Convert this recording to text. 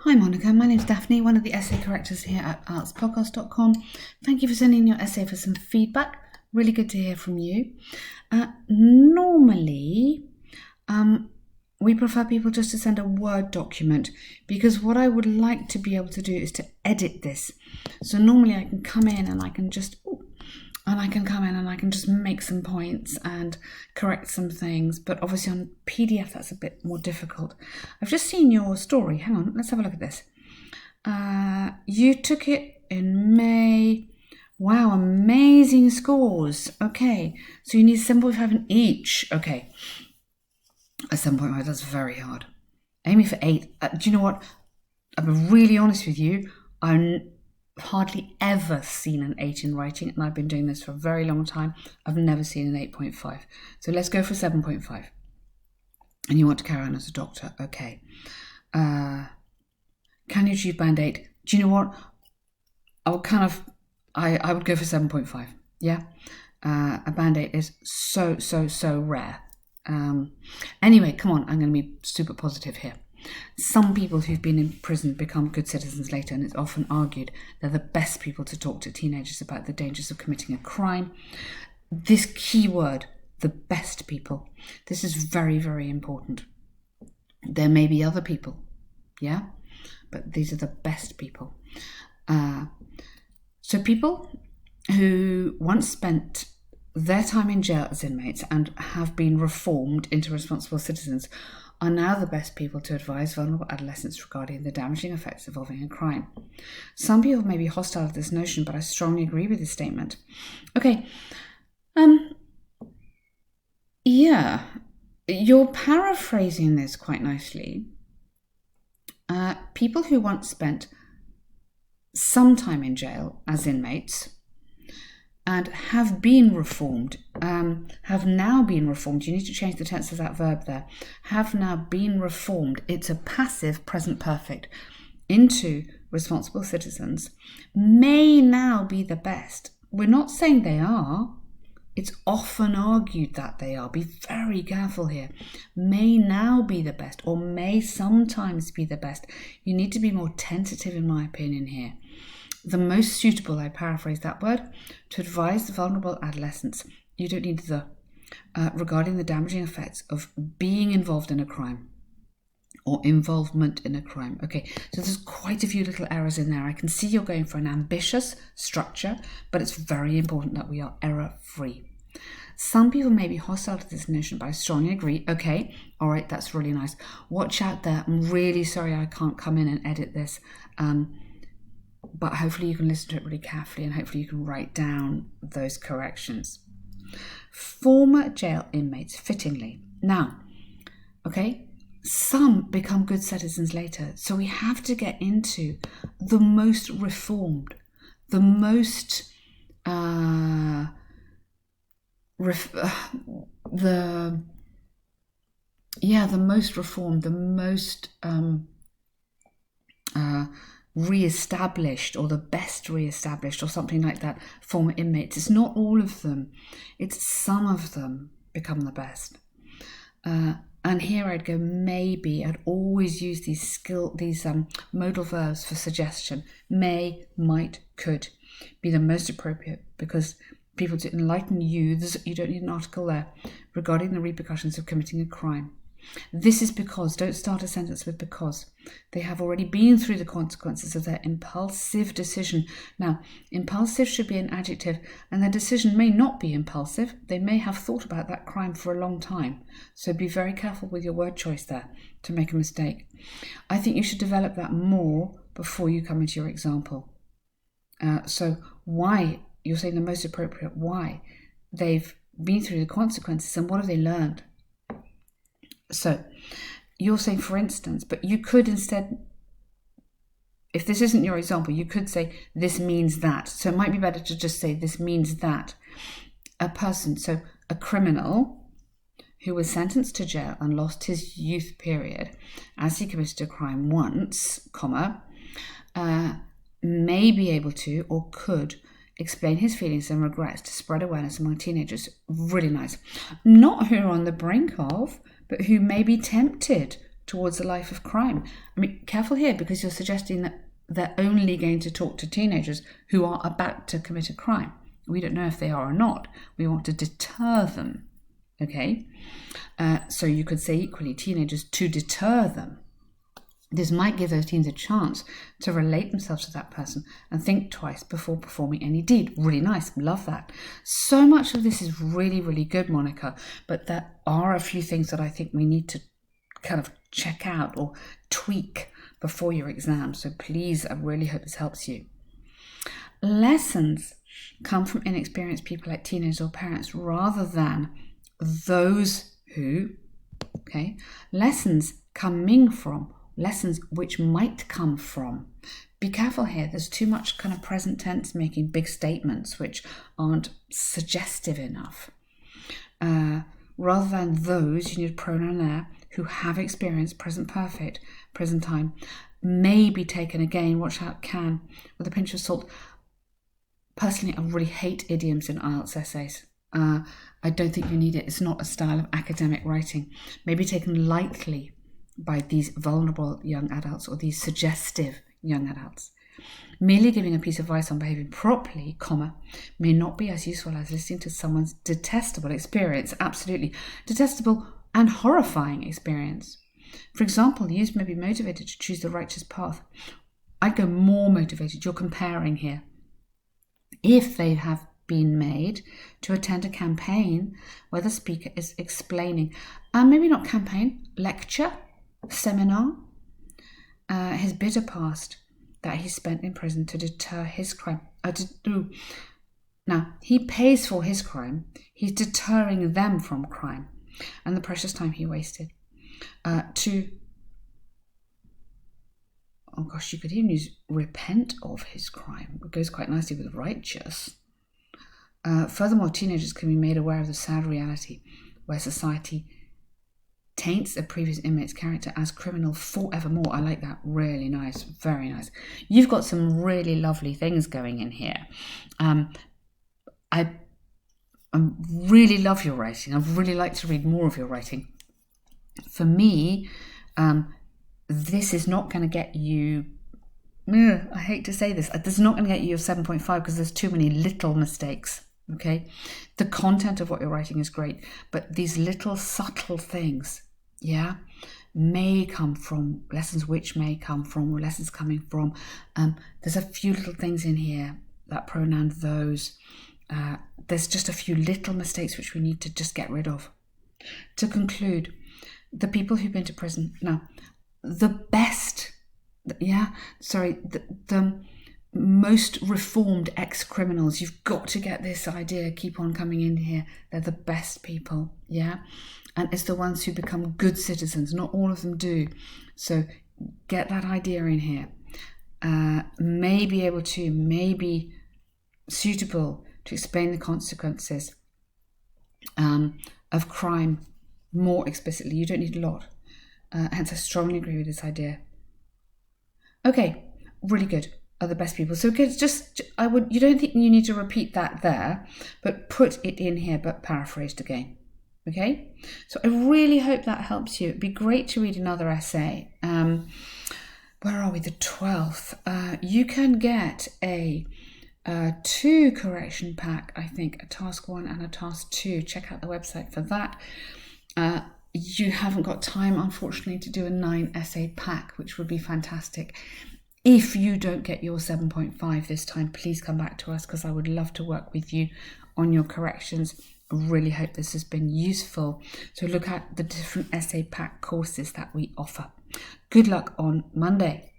Hi Monica, my name's Daphne, one of the essay correctors here at IELTSpodcast.com. Thank you for sending your essay for some feedback. Really good to hear from you. Normally, we prefer people just to send a Word document because what I would like to be able to do is to edit this. So normally I can come in and I can just make some points and correct some things, but obviously on PDF that's a bit more difficult. I've just seen your story. Hang on, let's have a look at this. You took it in May. Wow, amazing scores. Okay, so you need 7.5 in each. Okay, a 7.5, that's very hard. Aiming for 8. Do you know what? I'll be really honest with you. I've hardly ever seen an 8 in writing, and I've been doing this for a very long time. I've never seen an 8.5. So let's go for 7.5. And you want to carry on as a doctor. Okay. Can you achieve band 8? Do you know what? I would go for 7.5. Yeah. A band 8 is so rare. Anyway, come on. I'm going to be super positive here. Some people who've been in prison become good citizens later, and it's often argued they're the best people to talk to teenagers about the dangers of committing a crime. This key word, the best people, this is very, very important. There may be other people, yeah, but these are the best people. So people who once spent their time in jail as inmates and have been reformed into responsible citizens are now the best people to advise vulnerable adolescents regarding the damaging effects involving a crime. Some people may be hostile to this notion, but I strongly agree with this statement. Okay, yeah, you're paraphrasing this quite nicely. People who once spent some time in jail as inmates and have been reformed, have now been reformed. You need to change the tense of that verb there. Have now been reformed. It's a passive present perfect into responsible citizens. May now be the best. We're not saying they are. It's often argued that they are. Be very careful here. May now be the best, or may sometimes be the best. You need to be more tentative, in my opinion, here. The most suitable, I paraphrase that word, to advise the vulnerable adolescents. You don't need the regarding the damaging effects of being involved in a crime or involvement in a crime. Okay, so there's quite a few little errors in there. I can see you're going for an ambitious structure, but it's very important that we are error-free. Some people may be hostile to this notion, but I strongly agree. Okay, all right, that's really nice. Watch out there. I'm really sorry I can't come in and edit this. But hopefully you can listen to it really carefully and hopefully you can write down those corrections. Former jail inmates, fittingly. Now, okay, some become good citizens later. So we have to get into the most reformed, the most, the most reformed, the most, re-established, or the best re-established, or something like that, former inmates. It's not all of them, it's some of them become the best. And here I'd go maybe. I'd always use these modal verbs for suggestion. May, might, could be the most appropriate, because people to enlighten youths, you don't need an article there, regarding the repercussions of committing a crime. This is because, don't start a sentence with because. They have already been through the consequences of their impulsive decision. Now, impulsive should be an adjective, and their decision may not be impulsive. They may have thought about that crime for a long time. So be very careful with your word choice there to make a mistake. I think you should develop that more before you come into your example. So why? You're saying the most appropriate. Why? They've been through the consequences, and what have they learned? So you're saying, for instance, but you could instead, if this isn't your example, you could say this means that. So it might be better to just say this means that a person, so a criminal who was sentenced to jail and lost his youth period as he committed a crime once, may be able to or could explain his feelings and regrets to spread awareness among teenagers. Really nice. Not who are on the brink of, but who may be tempted towards a life of crime. I mean, careful here, because you're suggesting that they're only going to talk to teenagers who are about to commit a crime. We don't know if they are or not. We want to deter them, okay? So you could say equally teenagers to deter them. This might give those teens a chance to relate themselves to that person and think twice before performing any deed. Really nice. Love that. So much of this is really, really good, Monica, but there are a few things that I think we need to kind of check out or tweak before your exam. So please, I really hope this helps you. Lessons come from inexperienced people like teenagers or parents rather than those who, okay, lessons which might come from. Be careful here. There's too much kind of present tense making big statements which aren't suggestive enough. Rather than those, you need a pronoun there, who have experienced, present perfect, present time, may be taken again, watch out, can, with a pinch of salt. Personally, I really hate idioms in IELTS essays. I don't think you need it. It's not a style of academic writing. Maybe taken lightly by these vulnerable young adults or these suggestive young adults. Merely giving a piece of advice on behaving properly, may not be as useful as listening to someone's detestable experience. Absolutely. Detestable and horrifying experience. For example, youth may be motivated to choose the righteous path. I'd go more motivated. You're comparing here. If they have been made to attend a campaign where the speaker is explaining, maybe not campaign, lecture, seminar, his bitter past that he spent in prison to deter his crime. Now, he pays for his crime. He's deterring them from crime and the precious time he wasted. You could even use repent of his crime. It goes quite nicely with righteous. Furthermore, teenagers can be made aware of the sad reality where society taints a previous inmate's character as criminal forevermore. I like that. Really nice. Very nice. You've got some really lovely things going in here. I really love your writing. I'd really like to read more of your writing. For me, this is not going to get you, I hate to say this, this is not going to get you a 7.5 because there's too many little mistakes, okay? The content of what you're writing is great, but these little subtle things, may come from lessons which may come from, or lessons coming from. There's a few little things in here, that pronoun those. There's just a few little mistakes which we need to just get rid of. To conclude, the people who've been to prison, now, the most reformed ex-criminals, you've got to get this idea, keep on coming in here, they're the best people, and it's the ones who become good citizens. Not all of them do, so get that idea in here. May be suitable to explain the consequences of crime more explicitly. You don't need a lot. Hence, I strongly agree with this idea. Okay, really good. Are the best people. So you don't think you need to repeat that there, but put it in here, but paraphrased again. Okay? So I really hope that helps you. It'd be great to read another essay. Where are we? The 12th. You can get a 2 correction pack, I think, a task 1 and a task 2. Check out the website for that. You haven't got time, unfortunately, to do a 9 essay pack, which would be fantastic. If you don't get your 7.5 this time, please come back to us because I would love to work with you on your corrections. I really hope this has been useful. So look at the different essay pack courses that we offer. Good luck on Monday.